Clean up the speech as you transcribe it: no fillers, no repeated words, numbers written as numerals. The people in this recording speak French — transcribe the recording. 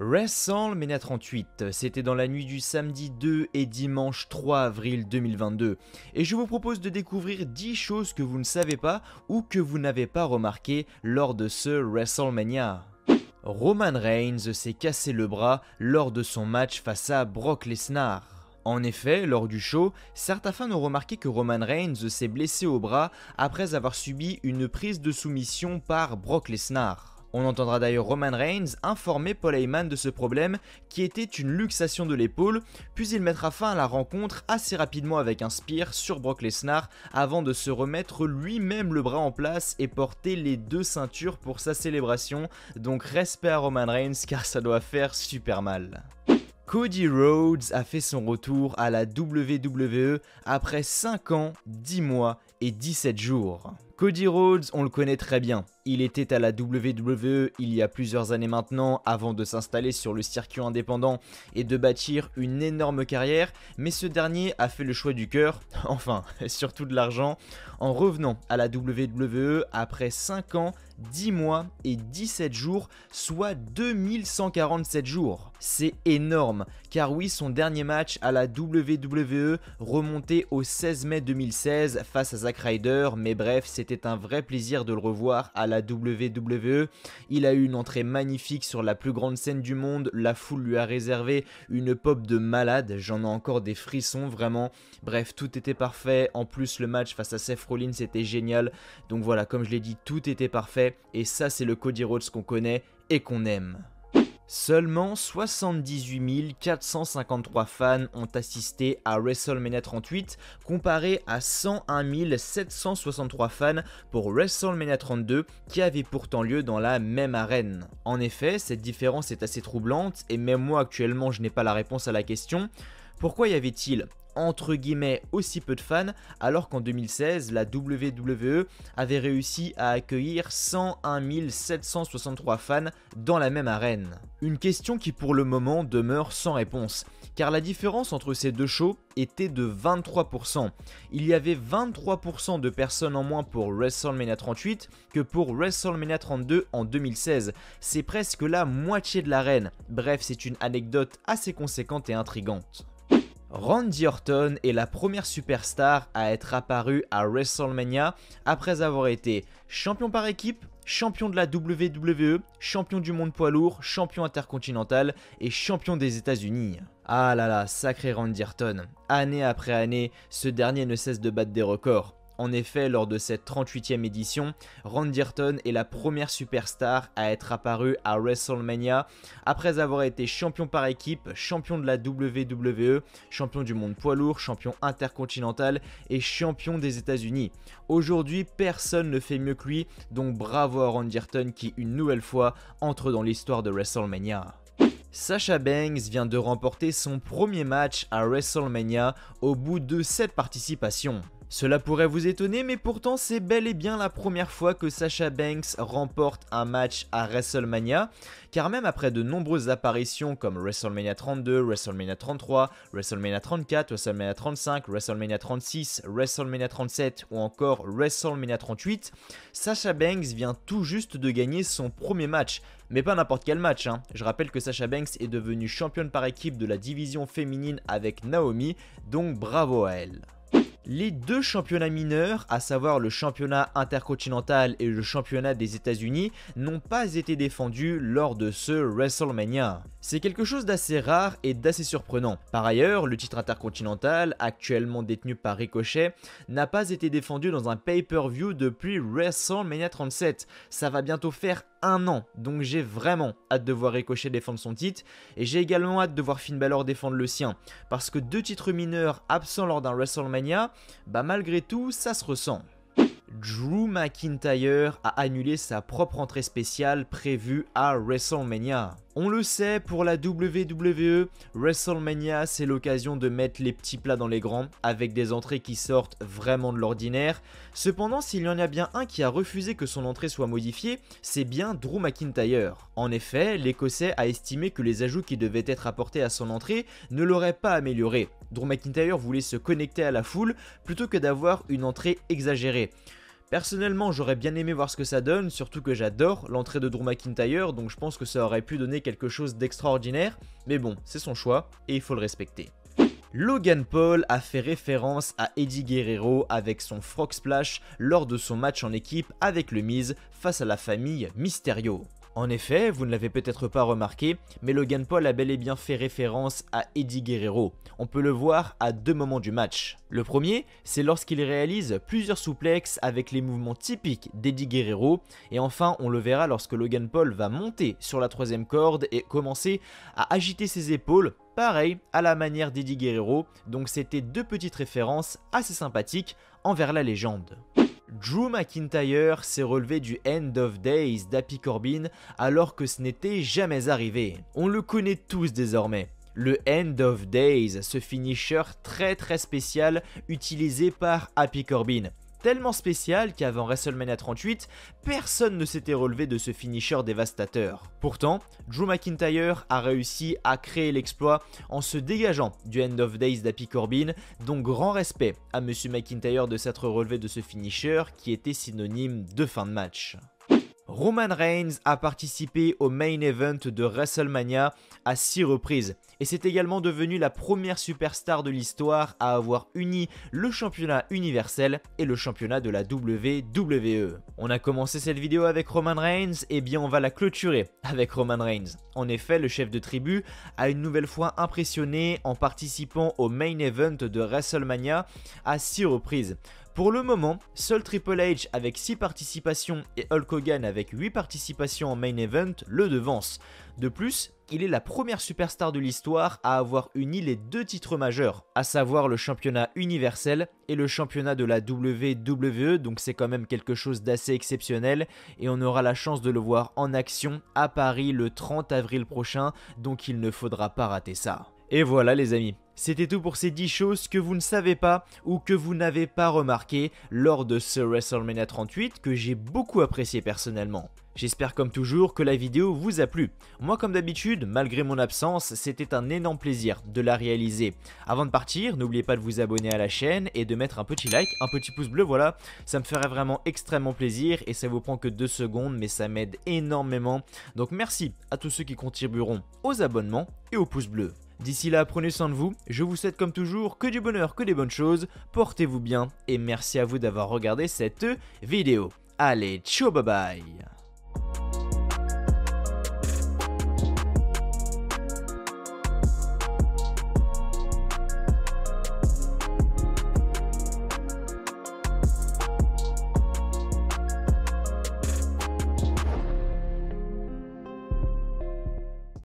WrestleMania 38, c'était dans la nuit du samedi 2 et dimanche 3 avril 2022, et je vous propose de découvrir 10 choses que vous ne savez pas ou que vous n'avez pas remarqué lors de ce WrestleMania. Roman Reigns s'est cassé le bras lors de son match face à Brock Lesnar. En effet, lors du show, certains fans ont remarqué que Roman Reigns s'est blessé au bras après avoir subi une prise de soumission par Brock Lesnar. On entendra d'ailleurs Roman Reigns informer Paul Heyman de ce problème qui était une luxation de l'épaule, puis il mettra fin à la rencontre assez rapidement avec un spear sur Brock Lesnar avant de se remettre lui-même le bras en place et porter les deux ceintures pour sa célébration, donc respect à Roman Reigns car ça doit faire super mal. Cody Rhodes a fait son retour à la WWE après 5 ans, 10 mois et 17 jours. Cody Rhodes, on le connaît très bien. Il était à la WWE il y a plusieurs années maintenant avant de s'installer sur le circuit indépendant et de bâtir une énorme carrière, mais ce dernier a fait le choix du cœur, enfin surtout de l'argent, en revenant à la WWE après 5 ans, 10 mois et 17 jours, soit 2147 jours. C'est énorme, car oui, son dernier match à la WWE remontait au 16 mai 2016 face à Zack Ryder, mais bref, c'était un vrai plaisir de le revoir à la WWE. Il a eu une entrée magnifique sur la plus grande scène du monde, la foule lui a réservé une pop de malade, j'en ai encore des frissons vraiment. Bref, tout était parfait, en plus le match face à Seth Rollins c'était génial, donc voilà, comme je l'ai dit, tout était parfait, et ça c'est le Cody Rhodes qu'on connaît et qu'on aime. Seulement 78 453 fans ont assisté à WrestleMania 38 comparé à 101 763 fans pour WrestleMania 32 qui avait pourtant lieu dans la même arène. En effet, cette différence est assez troublante et même moi actuellement je n'ai pas la réponse à la question. Pourquoi y avait-il entre guillemets aussi peu de fans alors qu'en 2016 la WWE avait réussi à accueillir 101 763 fans dans la même arène. Une question qui pour le moment demeure sans réponse car la différence entre ces deux shows était de 23%. Il y avait 23% de personnes en moins pour WrestleMania 38 que pour WrestleMania 32 en 2016. C'est presque la moitié de l'arène. Bref, c'est une anecdote assez conséquente et intrigante. Randy Orton est la première superstar à être apparue à WrestleMania après avoir été champion par équipe, champion de la WWE, champion du monde poids lourd, champion intercontinental et champion des États-Unis. Ah là là, sacré Randy Orton. Année après année, ce dernier ne cesse de battre des records. En effet, lors de cette 38e édition, Randy Orton est la première superstar à être apparue à WrestleMania après avoir été champion par équipe, champion de la WWE, champion du monde poids lourd, champion intercontinental et champion des États-Unis. Aujourd'hui, personne ne fait mieux que lui, donc bravo à Randy Orton qui une nouvelle fois entre dans l'histoire de WrestleMania. Sasha Banks vient de remporter son premier match à WrestleMania au bout de 7 participations. Cela pourrait vous étonner, mais pourtant c'est bel et bien la première fois que Sasha Banks remporte un match à WrestleMania, car même après de nombreuses apparitions comme WrestleMania 32, WrestleMania 33, WrestleMania 34, WrestleMania 35, WrestleMania 36, WrestleMania 37 ou encore WrestleMania 38, Sasha Banks vient tout juste de gagner son premier match. Mais pas n'importe quel match, hein. Je rappelle que Sasha Banks est devenue championne par équipe de la division féminine avec Naomi, donc bravo à elle. Les deux championnats mineurs, à savoir le championnat intercontinental et le championnat des États-Unis, n'ont pas été défendus lors de ce WrestleMania. C'est quelque chose d'assez rare et d'assez surprenant. Par ailleurs, le titre intercontinental, actuellement détenu par Ricochet, n'a pas été défendu dans un pay-per-view depuis WrestleMania 37. Ça va bientôt faire 1 an, donc j'ai vraiment hâte de voir Ricochet défendre son titre, et j'ai également hâte de voir Finn Balor défendre le sien, parce que 2 titres mineurs absents lors d'un WrestleMania, bah malgré tout, ça se ressent. Drew McIntyre a annulé sa propre entrée spéciale prévue à WrestleMania. On le sait, pour la WWE, WrestleMania c'est l'occasion de mettre les petits plats dans les grands, avec des entrées qui sortent vraiment de l'ordinaire. Cependant, s'il y en a bien un qui a refusé que son entrée soit modifiée, c'est bien Drew McIntyre. En effet, l'Écossais a estimé que les ajouts qui devaient être apportés à son entrée ne l'auraient pas amélioré. Drew McIntyre voulait se connecter à la foule plutôt que d'avoir une entrée exagérée. Personnellement, j'aurais bien aimé voir ce que ça donne, surtout que j'adore l'entrée de Drew McIntyre, donc je pense que ça aurait pu donner quelque chose d'extraordinaire, mais bon, c'est son choix et il faut le respecter. Logan Paul a fait référence à Eddie Guerrero avec son Frog Splash lors de son match en équipe avec le Miz face à la famille Mysterio. En effet, vous ne l'avez peut-être pas remarqué, mais Logan Paul a bel et bien fait référence à Eddie Guerrero. On peut le voir à 2 moments du match. Le premier, c'est lorsqu'il réalise plusieurs souplexes avec les mouvements typiques d'Eddie Guerrero, et enfin on le verra lorsque Logan Paul va monter sur la 3e corde et commencer à agiter ses épaules, pareil à la manière d'Eddie Guerrero, donc c'était 2 petites références assez sympathiques envers la légende. Drew McIntyre s'est relevé du End of Days d'Happy Corbin alors que ce n'était jamais arrivé. On le connaît tous désormais. Le End of Days, ce finisher très spécial utilisé par Happy Corbin. Tellement spécial qu'avant WrestleMania 38, personne ne s'était relevé de ce finisher dévastateur. Pourtant, Drew McIntyre a réussi à créer l'exploit en se dégageant du End of Days d'Happy Corbin, donc grand respect à Monsieur McIntyre de s'être relevé de ce finisher qui était synonyme de fin de match. Roman Reigns a participé au main event de WrestleMania à 6 reprises et c'est également devenu la première superstar de l'histoire à avoir uni le championnat universel et le championnat de la WWE. On a commencé cette vidéo avec Roman Reigns, et bien on va la clôturer avec Roman Reigns. En effet, le chef de tribu a une nouvelle fois impressionné en participant au main event de WrestleMania à 6 reprises. Pour le moment, seul Triple H avec 6 participations et Hulk Hogan avec 8 participations en main event le devance. De plus, il est la première superstar de l'histoire à avoir uni les 2 titres majeurs, à savoir le championnat universel et le championnat de la WWE, donc c'est quand même quelque chose d'assez exceptionnel et on aura la chance de le voir en action à Paris le 30 avril prochain, donc il ne faudra pas rater ça. Et voilà les amis, c'était tout pour ces 10 choses que vous ne savez pas ou que vous n'avez pas remarqué lors de ce WrestleMania 38 que j'ai beaucoup apprécié personnellement. J'espère comme toujours que la vidéo vous a plu. Moi comme d'habitude, malgré mon absence, c'était un énorme plaisir de la réaliser. Avant de partir, n'oubliez pas de vous abonner à la chaîne et de mettre un petit like, un petit pouce bleu, voilà. Ça me ferait vraiment extrêmement plaisir et ça vous prend que 2 secondes mais ça m'aide énormément. Donc merci à tous ceux qui contribueront aux abonnements et aux pouces bleus. D'ici là, prenez soin de vous, je vous souhaite comme toujours que du bonheur, que des bonnes choses, portez-vous bien et merci à vous d'avoir regardé cette vidéo. Allez, ciao, bye bye.